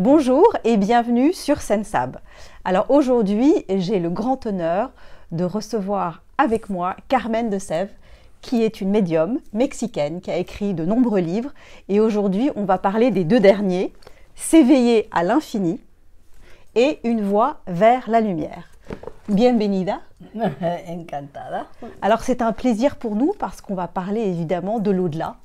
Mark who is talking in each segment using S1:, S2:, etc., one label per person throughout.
S1: Bonjour et bienvenue sur Sensab. Alors aujourd'hui, j'ai le grand honneur de recevoir avec moi Carmen de Sèvres, qui est une médium mexicaine qui a écrit de nombreux livres. Et aujourd'hui, on va parler des deux derniers, S'éveiller à l'infini et Une voie vers la lumière. Bienvenida.
S2: Encantada.
S1: Alors c'est un plaisir pour nous parce qu'on va parler évidemment de l'au-delà.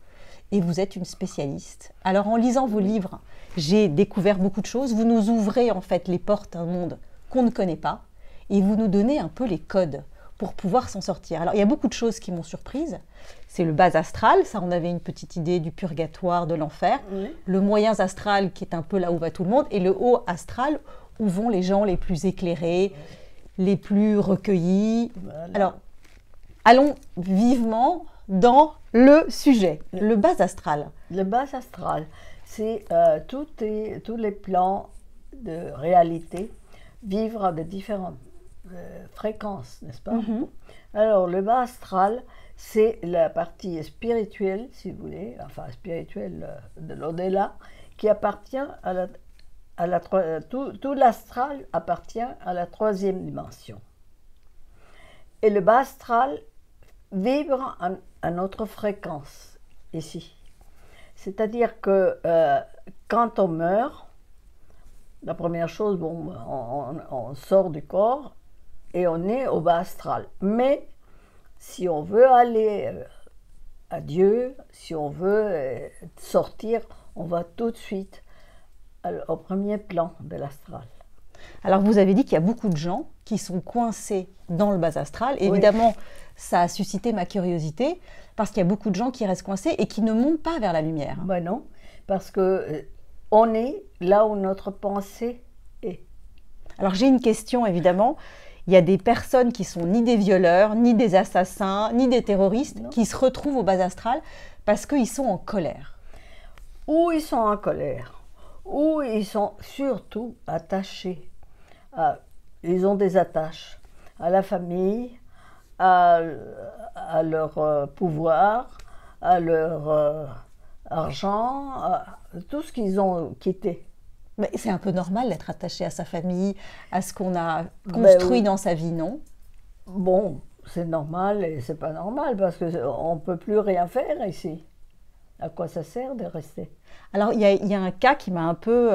S1: Et vous êtes une spécialiste. Alors en lisant vos livres, j'ai découvert beaucoup de choses. Vous nous ouvrez en fait les portes d'un monde qu'on ne connaît pas et vous nous donnez un peu les codes pour pouvoir s'en sortir. Alors il y a beaucoup de choses qui m'ont surprise. C'est le bas astral, ça on avait une petite idée du purgatoire, de l'enfer.
S2: Oui.
S1: Le moyen astral qui est un peu là où va tout le monde et le haut astral où vont les gens les plus éclairés, les plus recueillis.
S2: Voilà.
S1: Alors allons vivement dans le sujet, le bas astral.
S2: Le bas astral, c'est tous les plans de réalité, vivre à de différentes fréquences, n'est-ce pas? Alors, le bas astral, c'est la partie spirituelle, si vous voulez, enfin spirituelle de l'au-delà, qui appartient tout l'astral appartient à la troisième dimension. Et le bas astral vibre à notre fréquence, ici. C'est-à-dire que quand on meurt, la première chose, bon, on sort du corps et on est au bas astral. Mais si on veut aller à Dieu, si on veut sortir, on va tout de suite au premier plan de l'astral.
S1: Alors vous avez dit qu'il y a beaucoup de gens qui sont coincés dans le bas astral. Évidemment, ça a suscité ma curiosité parce qu'il y a beaucoup de gens qui restent coincés et qui ne montent pas vers la lumière.
S2: Ben non, parce que on est là où notre pensée est.
S1: Alors j'ai une question évidemment. Il y a des personnes qui sont ni des violeurs, ni des assassins, ni des terroristes qui se retrouvent au bas astral parce qu'ils sont en colère.
S2: Ou ils sont en colère, ou ils sont surtout attachés. Ils ont des attaches à la famille, à leur pouvoir, à leur argent, à tout ce qu'ils ont quitté.
S1: Mais c'est un peu normal d'être attaché à sa famille, à ce qu'on a construit dans sa vie, non?
S2: Bon, c'est normal et c'est pas normal parce qu'on ne peut plus rien faire ici. À quoi ça sert de rester?
S1: Alors, il y a un cas qui m'a un peu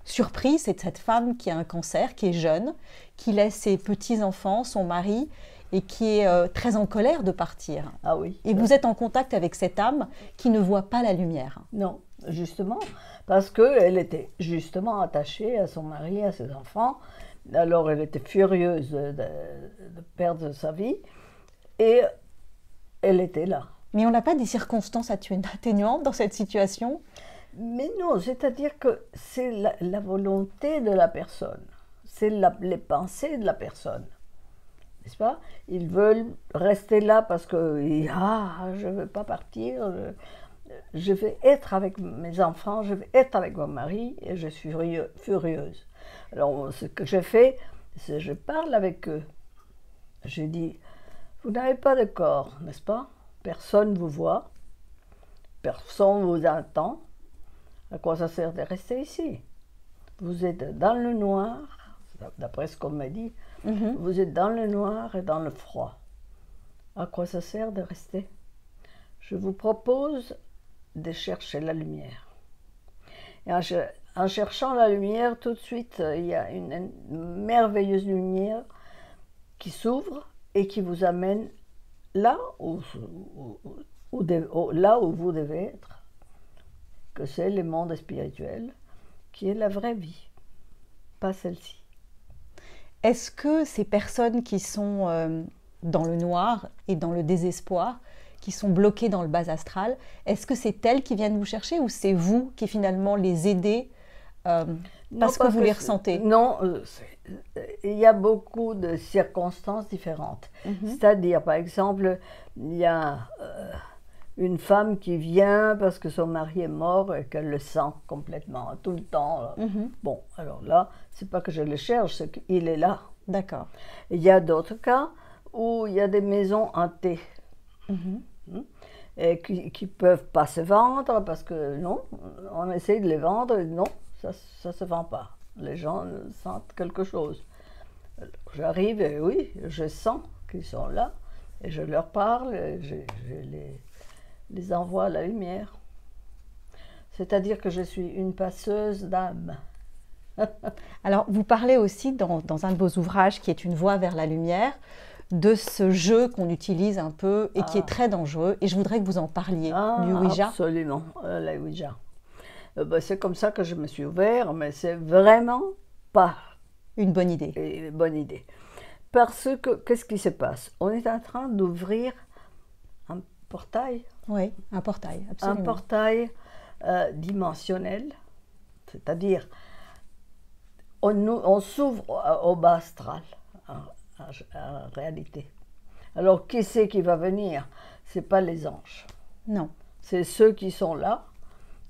S1: surpris, c'est de cette femme qui a un cancer, qui est jeune, qui laisse ses petits-enfants, son mari, et qui est très en colère de partir.
S2: Ah oui.
S1: Et vous êtes en contact avec cette âme qui ne voit pas la lumière.
S2: Non, justement, parce qu'elle était justement attachée à son mari, à ses enfants. Alors elle était furieuse de perdre sa vie, et elle était là.
S1: Mais on n'a pas des circonstances atténuantes dans cette situation?
S2: Mais non, c'est-à-dire que c'est la volonté de la personne, c'est les pensées de la personne, n'est-ce pas? Ils veulent rester là parce que je ne veux pas partir, je vais être avec mes enfants, je vais être avec mon mari et je suis furieuse. Alors ce que je fais, c'est que je parle avec eux. Je dis, vous n'avez pas de corps, n'est-ce pas? Personne ne vous voit, personne ne vous entend. À quoi ça sert de rester ici? Vous êtes dans le noir, d'après ce qu'on m'a dit, vous êtes dans le noir et dans le froid. À quoi ça sert de rester? Je vous propose de chercher la lumière. Et en cherchant la lumière, tout de suite, il y a une merveilleuse lumière qui s'ouvre et qui vous amène là où vous devez être, que c'est le monde spirituel, qui est la vraie vie, pas celle-ci.
S1: Est-ce que ces personnes qui sont dans le noir et dans le désespoir, qui sont bloquées dans le bas astral, est-ce que c'est elles qui viennent vous chercher ou c'est vous qui finalement les aidez parce que vous les ressentez?
S2: Non, il y a beaucoup de circonstances différentes. C'est-à-dire, par exemple, il y a une femme qui vient parce que son mari est mort et qu'elle le sent complètement, tout le temps. Bon, alors là, c'est pas que je le cherche, c'est qu'il est là.
S1: D'accord.
S2: Il y a d'autres cas où il y a des maisons hantées. Et qui ne peuvent pas se vendre parce que non, on essaie de les vendre, non, ça ne se vend pas. Les gens sentent quelque chose. J'arrive et oui, je sens qu'ils sont là et je leur parle et je les envoie à la lumière. C'est-à-dire que je suis une passeuse d'âme.
S1: Alors, vous parlez aussi dans un de vos ouvrages, qui est Une voie vers la lumière, de ce jeu qu'on utilise un peu et qui est très dangereux. Et je voudrais que vous en parliez, du Ouija.
S2: Absolument, la Ouija. C'est comme ça que je me suis ouvert, mais c'est vraiment pas
S1: Une bonne idée.
S2: une bonne idée. Parce que, qu'est-ce qui se passe? On est en train d'ouvrir un portail.
S1: Oui, un portail, absolument.
S2: Un portail dimensionnel, c'est-à-dire on s'ouvre au bas astral, en réalité. Alors, qui c'est qui va venir? Ce n'est pas les anges.
S1: Non.
S2: C'est ceux qui sont là,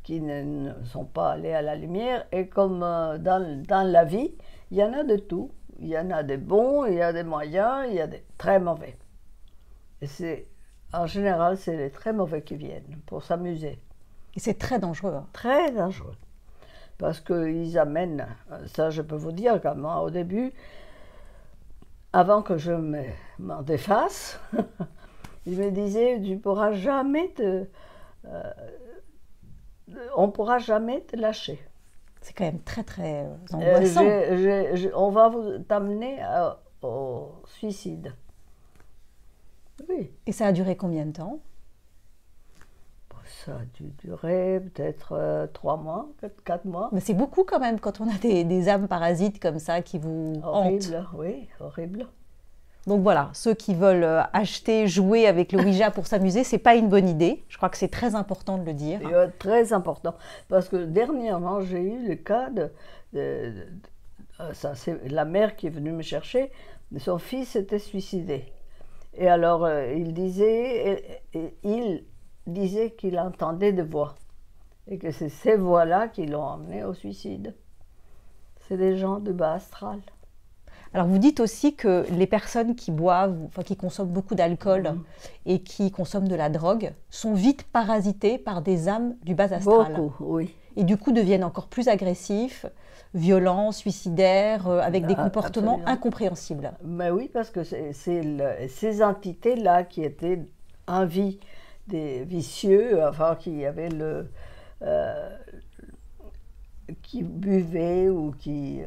S2: qui ne sont pas allés à la lumière. Et comme dans la vie, il y en a de tout. Il y en a des bons, il y a des moyens, il y a des très mauvais. Et en général, c'est les très mauvais qui viennent pour s'amuser.
S1: Et c'est très dangereux. Hein.
S2: Très dangereux. Parce qu'ils amènent, ça je peux vous dire, quand moi, au début, avant que je m'en défasse, ils me disaient, tu pourras jamais on ne pourra jamais te lâcher.
S1: C'est quand même très, très angoissant.
S2: On va t'amener au suicide. Oui.
S1: Et ça a duré combien de temps?
S2: Ça a dû durer peut-être 3 mois, 4 mois.
S1: Mais c'est beaucoup quand même quand on a des âmes parasites comme ça qui vous hantent.
S2: Horrible, oui, horrible.
S1: Donc voilà, ceux qui veulent acheter, jouer avec le Ouija pour s'amuser, c'est pas une bonne idée. Je crois que c'est très important de le dire.
S2: Très important, parce que dernièrement, j'ai eu le cas c'est la mère qui est venue me chercher, son fils s'était suicidé. Et alors, il disait qu'il entendait des voix, et que c'est ces voix-là qui l'ont amené au suicide. C'est des gens de bas astral.
S1: Alors vous dites aussi que les personnes qui boivent, enfin qui consomment beaucoup d'alcool et qui consomment de la drogue sont vite parasitées par des âmes du bas astral.
S2: Beaucoup, oui.
S1: Et du coup deviennent encore plus agressifs, violents, suicidaires, avec des comportements
S2: absolument.
S1: Incompréhensibles.
S2: Mais oui, parce que c'est ces entités-là qui étaient en vie, des vicieux, enfin qui avaient qui buvaient ou qui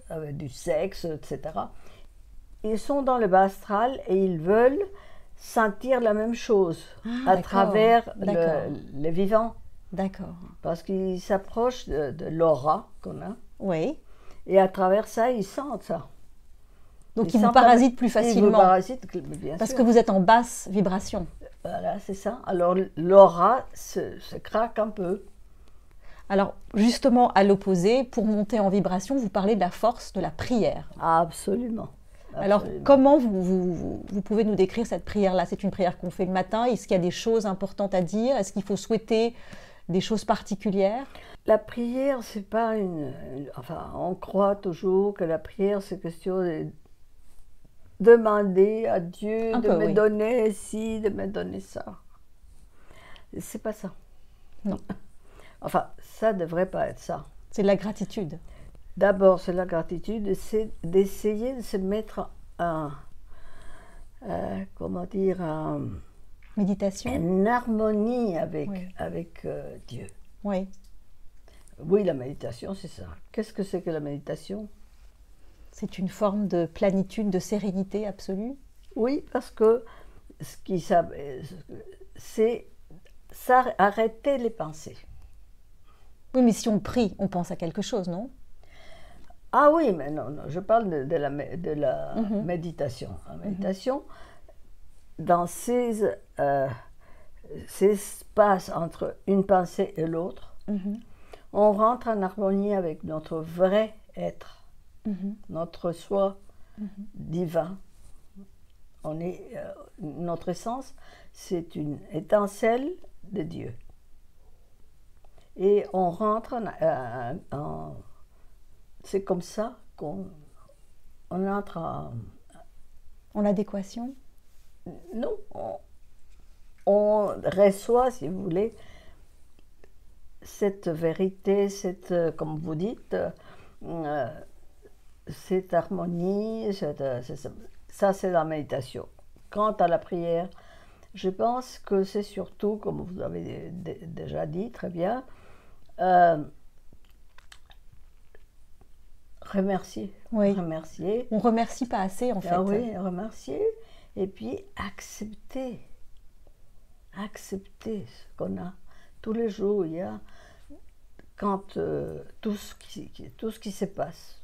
S2: avaient du sexe, etc. Ils sont dans le bas astral et ils veulent sentir la même chose à travers les vivants.
S1: D'accord.
S2: Parce qu'ils s'approchent de l'aura qu'on a.
S1: Oui.
S2: Et à travers ça, ils sentent ça.
S1: Donc ils vous parasitent plus facilement.
S2: Ils vous parasitent, bien
S1: parce
S2: sûr.
S1: que vous êtes en basse vibration.
S2: Voilà, c'est ça. Alors l'aura se craque un peu.
S1: Alors justement, à l'opposé, pour monter en vibration, vous parlez de la force de la prière.
S2: Absolument.
S1: Alors comment vous pouvez nous décrire cette prière-là? C'est une prière qu'on fait le matin. Est-ce qu'il y a des choses importantes à dire? Est-ce qu'il faut souhaiter des choses particulières?
S2: La prière, c'est pas enfin, on croit toujours que la prière, c'est question de demander à Dieu de me donner ci, de me donner ça. C'est pas ça.
S1: Non.
S2: Enfin, ça devrait pas être ça.
S1: C'est de la gratitude.
S2: D'abord, c'est la gratitude, c'est d'essayer de se mettre comment dire,
S1: méditation.
S2: En harmonie avec Dieu.
S1: Oui.
S2: Oui, la méditation, c'est ça. Qu'est-ce que c'est que la méditation?
S1: C'est une forme de plénitude, de sérénité absolue.
S2: Oui, parce que c'est arrêter les pensées.
S1: Oui, mais si on prie, on pense à quelque chose, non?
S2: Ah oui, mais non, je parle de la méditation. La méditation, dans ces espaces entre une pensée et l'autre, on rentre en harmonie avec notre vrai être, notre soi divin. Notre essence, c'est une étincelle de Dieu. Et on rentre c'est comme ça qu'on entre
S1: en adéquation?
S2: Non, on reçoit, si vous voulez, cette vérité, comme vous dites, cette harmonie, ça c'est la méditation. Quant à la prière, je pense que c'est surtout, comme vous avez déjà dit très bien, remercier.
S1: Oui.
S2: Remercier.
S1: On remercie pas assez en fait.
S2: Ah oui, remercier. Et puis accepter. Accepter ce qu'on a. Tous les jours, il y a quand tout ce qui se passe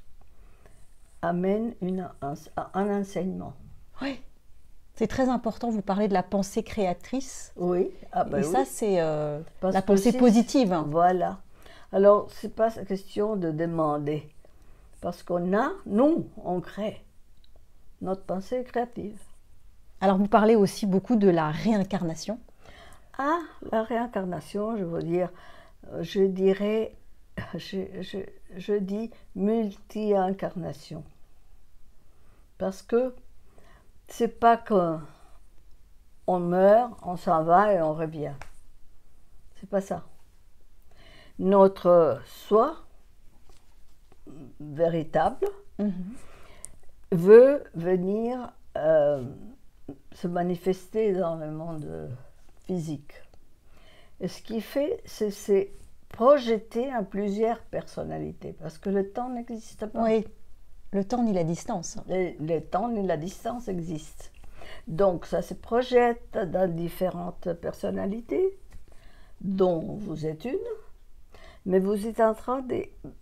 S2: amène un enseignement.
S1: Oui. C'est très important, vous parlez de la pensée créatrice.
S2: Oui. Ah ben
S1: et
S2: oui.
S1: ça, c'est la
S2: que
S1: pensée positive.
S2: Voilà. Alors, ce n'est pas question de demander. Parce nous, on crée. Notre pensée est créative.
S1: Alors, vous parlez aussi beaucoup de la réincarnation.
S2: Ah, la réincarnation, je veux dire, je dirais, je dis multi-incarnation. Parce que c'est pas qu'on meurt, on s'en va et on revient. C'est pas ça. Notre soi véritable veut venir se manifester dans le monde physique. Et ce qu'il fait, c'est projeter en plusieurs personnalités, parce que le temps n'existe pas.
S1: Oui, le temps ni la distance.
S2: Le temps ni la distance existent. Donc ça se projette dans différentes personnalités, dont vous êtes une, mais vous êtes en train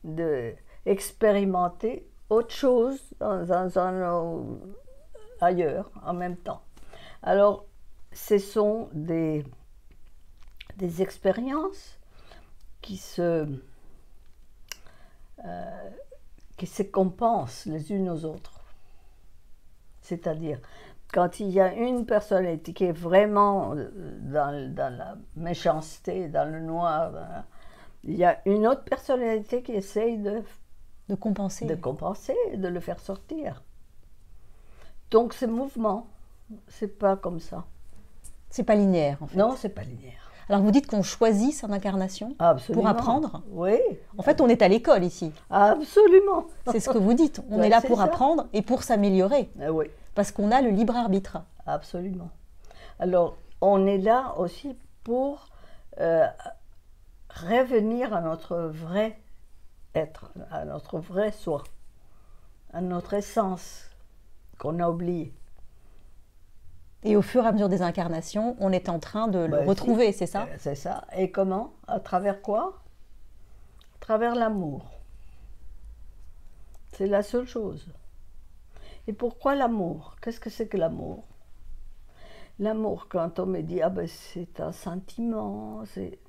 S2: d'expérimenter autre chose ailleurs en même temps. Alors, ce sont des expériences qui se compensent les unes aux autres. C'est-à-dire, quand il y a une personnalité qui est vraiment dans la méchanceté, dans le noir, il y a une autre personnalité qui essaye de compenser et de le faire sortir. Donc, ce mouvement, c'est pas comme ça.
S1: C'est pas linéaire, en fait.
S2: Non, c'est pas linéaire.
S1: Alors, vous dites qu'on choisit son incarnation pour apprendre.
S2: Oui.
S1: En fait, on est à l'école ici.
S2: Absolument.
S1: C'est ce que vous dites. On est là pour apprendre et pour s'améliorer.
S2: Oui.
S1: Parce qu'on a le libre arbitre.
S2: Absolument. Alors, on est là aussi pour revenir à notre vrai être, à notre vrai soi, à notre essence qu'on a oubliée.
S1: Et au fur et à mesure des incarnations, on est en train de le retrouver, c'est ça?
S2: C'est ça. Et comment? À travers quoi? À travers l'amour. C'est la seule chose. Et pourquoi l'amour? Qu'est-ce que c'est que l'amour? L'amour, quand on me dit « Ah ben c'est un sentiment », c'est...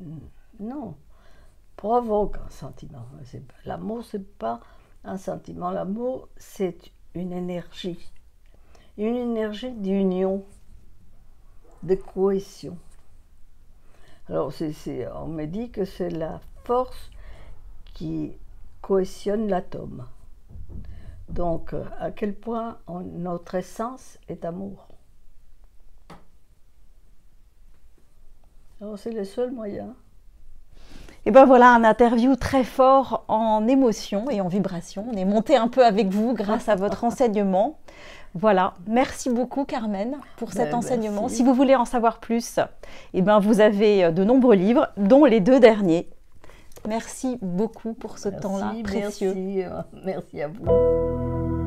S2: Non, provoque un sentiment. L'amour, c'est pas un sentiment. L'amour, c'est une énergie d'union, de cohésion. Alors, on me dit que c'est la force qui cohésionne l'atome. Donc, à quel point notre essence est amour. Alors, c'est le seul moyen.
S1: Et ben voilà, un interview très fort en émotion et en vibration. On est monté un peu avec vous grâce à votre enseignement. Voilà, merci beaucoup Carmen pour cet enseignement.
S2: Merci.
S1: Si vous voulez en savoir plus, eh ben vous avez de nombreux livres, dont les 2 derniers. Merci beaucoup pour ce temps-là précieux.
S2: Merci à vous.